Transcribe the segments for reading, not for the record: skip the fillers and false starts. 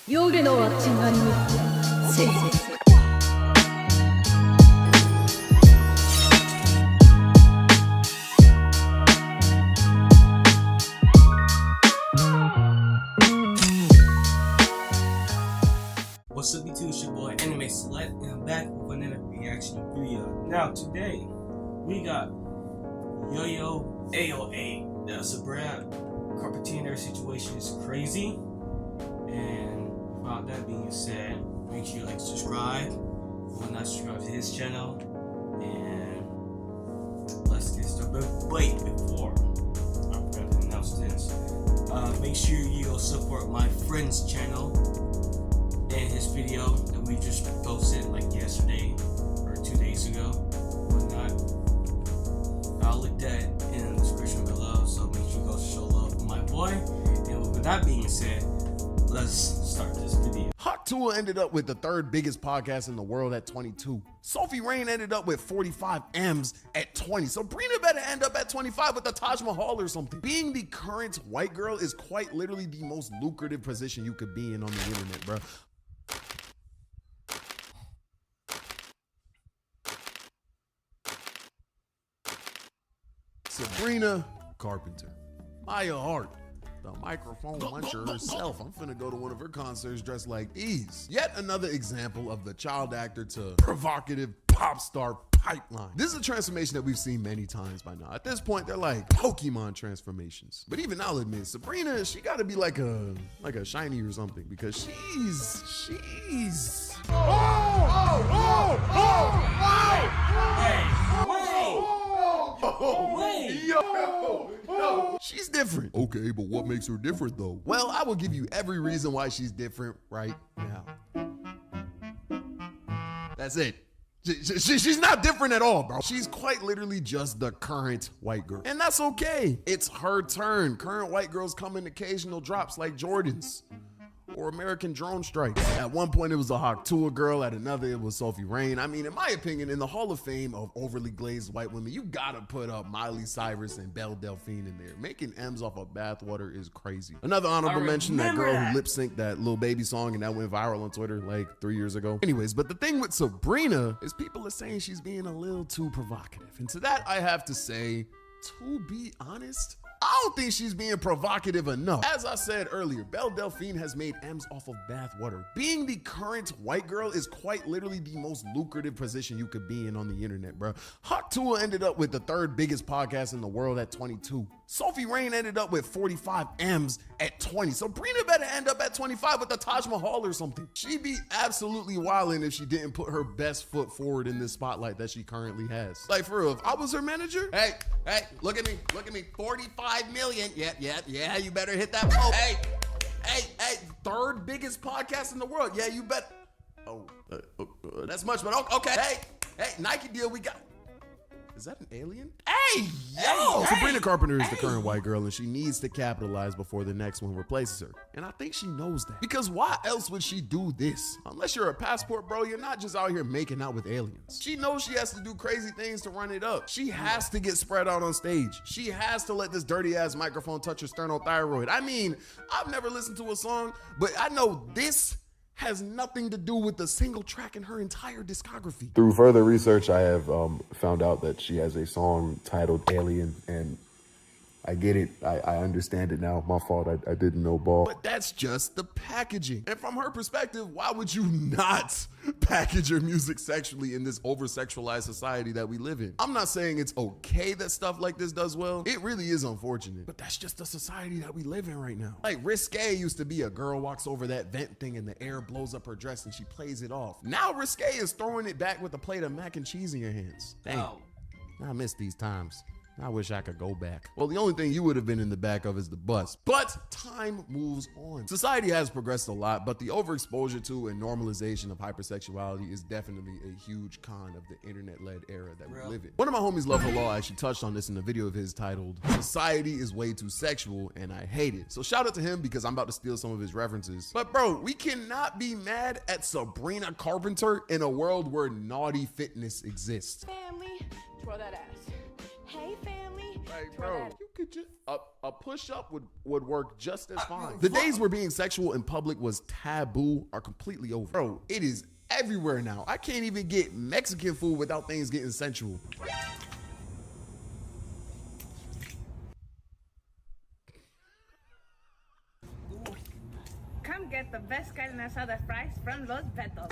夜のあっち側にせいぜい。What's up, YouTube? It's your boy Anime Select, and I'm back with another reaction video. Now, today we got Yoyo AOA. The Sabrina carpenter situation is crazy. And without that being said, make sure you like, subscribe. If you're not subscribed to his channel, and let's get started. But wait, before I forgot to announce this, make sure you go support my friend's channel. And his video that we just posted like yesterday or 2 days ago, whatnot. I'll link that in the description below, so make sure you go show love for my boy. And with that being said, let's start this video. Hawk Tuah ended up with the third biggest podcast in the world at 22. Sophie Rain ended up with 45 M's at 20. Sabrina better end up at 25 with the Taj Mahal or something. Being the current white girl is quite literally the most lucrative position you could be in on the internet, bro. Sabrina Carpenter, Maya Hart, the microphone muncher herself. I'm finna go to one of her concerts dressed like these. Yet another example of the child actor to provocative pop star pipeline. This is a transformation that we've seen many times by now. At this point, they're like Pokemon transformations. But even I'll admit, Sabrina, she gotta be like a shiny or something, because she's. Yo, she's different. Okay, but what makes her different though? Well, I will give you every reason why she's different right now. That's it. She's not different at all, bro. She's quite literally just the current white girl. And that's okay. It's her turn. Current white girls come in occasional drops like Jordans or American drone strikes. At one point, it was a Hawk Tuah girl. At another, it was Sophie Rain. I mean, in my opinion, in the Hall of Fame of overly glazed white women, you gotta put up Miley Cyrus and Belle Delphine in there. Making M's off of bathwater is crazy. Another honorable mention, that girl who lip synced that Lil Baby song and that went viral on Twitter like 3 years ago. Anyways, but the thing with Sabrina is people are saying she's being a little too provocative. And to that, I have to say, to be honest, I don't think she's being provocative enough. As I said earlier, Belle Delphine has made M's off of bathwater. Being the current white girl is quite literally the most lucrative position you could be in on the internet, bro. Hawk Tuah ended up with the third biggest podcast in the world at 22. Sophie Rain ended up with 45 M's at 20. Sabrina better end up at 25 with the Taj Mahal or something. She'd be absolutely wildin' if she didn't put her best foot forward in this spotlight that she currently has. Like, for real, if I was her manager, hey, look at me, 45 million. Yeah, you better hit that post. Hey, third biggest podcast in the world. Yeah, you bet. That's much, but okay. Hey, Nike deal we got. Is that an alien? Hey, yo! Sabrina Carpenter is the current white girl, and she needs to capitalize before the next one replaces her. And I think she knows that. Because why else would she do this? Unless you're a passport, bro, you're not just out here making out with aliens. She knows she has to do crazy things to run it up. She has to get spread out on stage. She has to let this dirty ass microphone touch her sternothyroid. I mean, I've never listened to a song, but I know this has nothing to do with a single track in her entire discography. Through further research, I have found out that she has a song titled Alien, and I get it. I understand it now. My fault. I didn't know ball. But that's just the packaging. And from her perspective, why would you not package your music sexually in this over-sexualized society that we live in? I'm not saying it's okay that stuff like this does well. It really is unfortunate. But that's just the society that we live in right now. Like, Risque used to be a girl walks over that vent thing and the air blows up her dress and she plays it off. Now Risque is throwing it back with a plate of mac and cheese in your hands. Dang, I miss these times. I wish I could go back. Well, the only thing you would have been in the back of is the bus. But time moves on. Society has progressed a lot, but the overexposure to and normalization of hypersexuality is definitely a huge con of the internet-led era that we live in. One of my homies, Love for Law, actually touched on this in a video of his titled, "Society is Way Too Sexual and I Hate It." So shout out to him because I'm about to steal some of his references. But bro, we cannot be mad at Sabrina Carpenter in a world where naughty fitness exists. Family, twirl that ass. Hey family, Like, bro, you could just a push-up would work just as fine. The days where being sexual in public was taboo are completely over. Bro, it is everywhere now. I can't even get Mexican food without things getting sensual. Come get the best carne asada fries from Los Betos.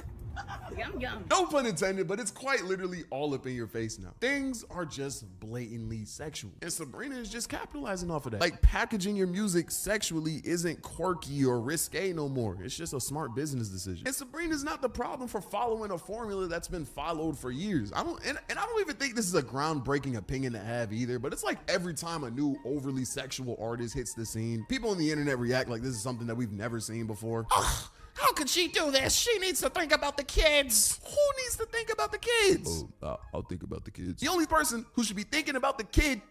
Yum, yum. No pun intended, but it's quite literally all up in your face now. Things are just blatantly sexual. And Sabrina is just capitalizing off of that. Like, packaging your music sexually isn't quirky or risque no more. It's just a smart business decision. And Sabrina's not the problem for following a formula that's been followed for years. I don't even think this is a groundbreaking opinion to have either, but it's like every time a new overly sexual artist hits the scene, people on the internet react like this is something that we've never seen before. Ugh. How could she do this? She needs to think about the kids. Who needs to think about the kids? Oh, I'll think about the kids. The only person who should be thinking about the kid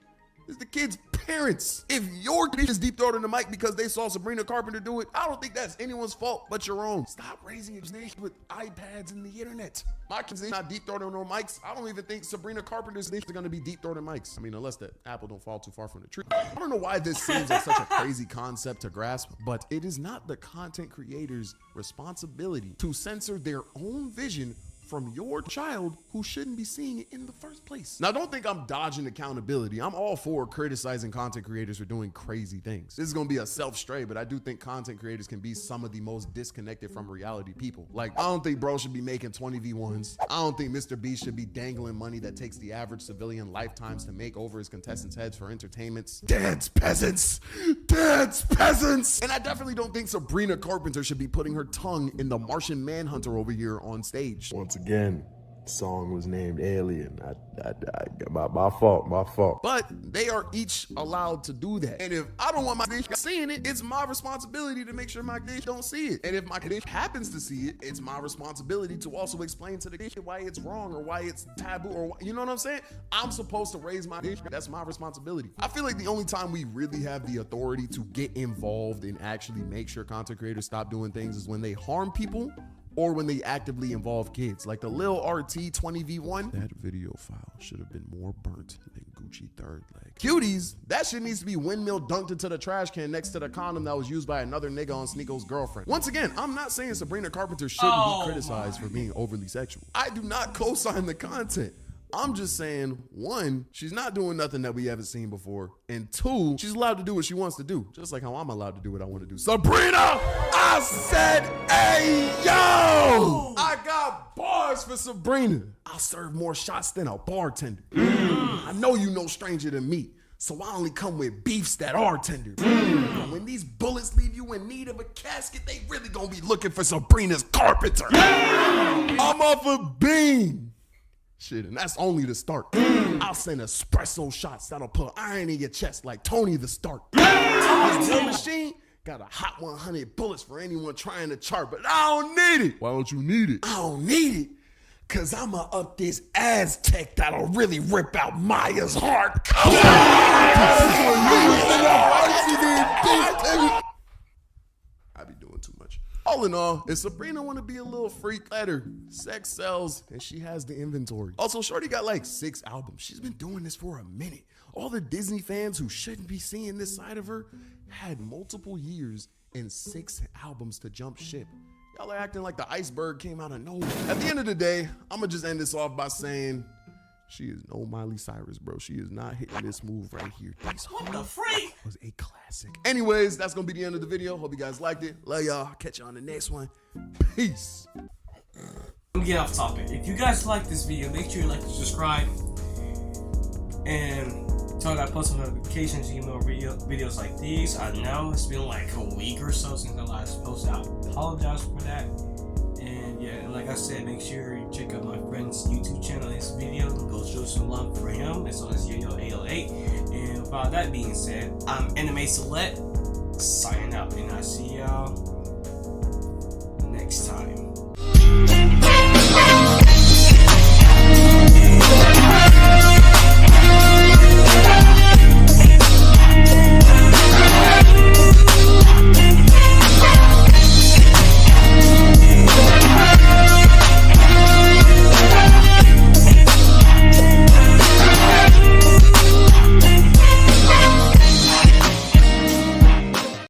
is the kid's parents. If your kid is deep throating the mic because they saw Sabrina Carpenter do it, I don't think that's anyone's fault but your own. Stop raising your snake with iPads and the internet. My kids ain't not deep throating no mics. I don't even think Sabrina Carpenter's things are gonna be deep throating mics. I mean, unless the apple don't fall too far from the tree. I don't know why this seems like such a crazy concept to grasp, but it is not the content creator's responsibility to censor their own vision from your child who shouldn't be seeing it in the first place. Now, don't think I'm dodging accountability. I'm all for criticizing content creators for doing crazy things. This is gonna be a self-stray, but I do think content creators can be some of the most disconnected from reality people. Like, I don't think bro should be making 20v1s. I don't think Mr. Beast should be dangling money that takes the average civilian lifetimes to make over his contestants' heads for entertainments. Dance peasants! Dance peasants! And I definitely don't think Sabrina Carpenter should be putting her tongue in the Martian Manhunter over here on stage. Once again, the song was named Alien. My fault. But they are each allowed to do that. And if I don't want my dish seeing it, it's my responsibility to make sure my dish don't see it. And if my dish happens to see it, it's my responsibility to also explain to the dish why it's wrong or why it's taboo or you know what I'm saying? I'm supposed to raise my dish. That's my responsibility. I feel like the only time we really have the authority to get involved and actually make sure content creators stop doing things is when they harm people or when they actively involve kids, like the Lil RT 20v1. That video file should have been more burnt than Gucci third leg. Cuties, that shit needs to be windmill dunked into the trash can next to the condom that was used by another nigga on Sneako's girlfriend. Once again, I'm not saying Sabrina Carpenter shouldn't be criticized for being overly sexual. I do not co-sign the content. I'm just saying, one, she's not doing nothing that we haven't seen before. And two, she's allowed to do what she wants to do. Just like how I'm allowed to do what I want to do. Sabrina, I said, hey, yo! I got bars for Sabrina. I'll serve more shots than a bartender. I know you no stranger than me. So I only come with beefs that are tender. But when these bullets leave you in need of a casket, they really gonna be looking for Sabrina's Carpenter. I'm off a beam. Shit, and that's only the start. I'll send espresso shots that'll put iron in your chest like Tony the Stark. This War Machine got a hot 100 bullets for anyone trying to chart, but I don't need it. Why don't you need it? I don't need it, cause I'ma up this Aztec that'll really rip out Maya's heart. I be doing too much. All in all, if Sabrina want to be a little freak, let her. Sex sells, and she has the inventory. Also, Shorty got like 6 albums. She's been doing this for a minute. All the Disney fans who shouldn't be seeing this side of her had multiple years and 6 albums to jump ship. Y'all are acting like the iceberg came out of nowhere. At the end of the day, I'm gonna just end this off by saying she is no Miley Cyrus, bro. She is not hitting this move right here. What the freak? Was a classic. Anyways, that's gonna be the end of the video. Hope you guys liked it. Love y'all. Catch you on the next one. Peace. Let me get off topic. If you guys like this video, make sure you like and subscribe. And turn on post notifications, you know, videos like these. I know it's been like a week or so since the last post. I apologize for that. And yeah, and like I said, make sure you check out my friend's YouTube channel in this video and go show some love for him, as well as Yoyo 808. And with all that being said, I'm Anime Select, signing out, and I see you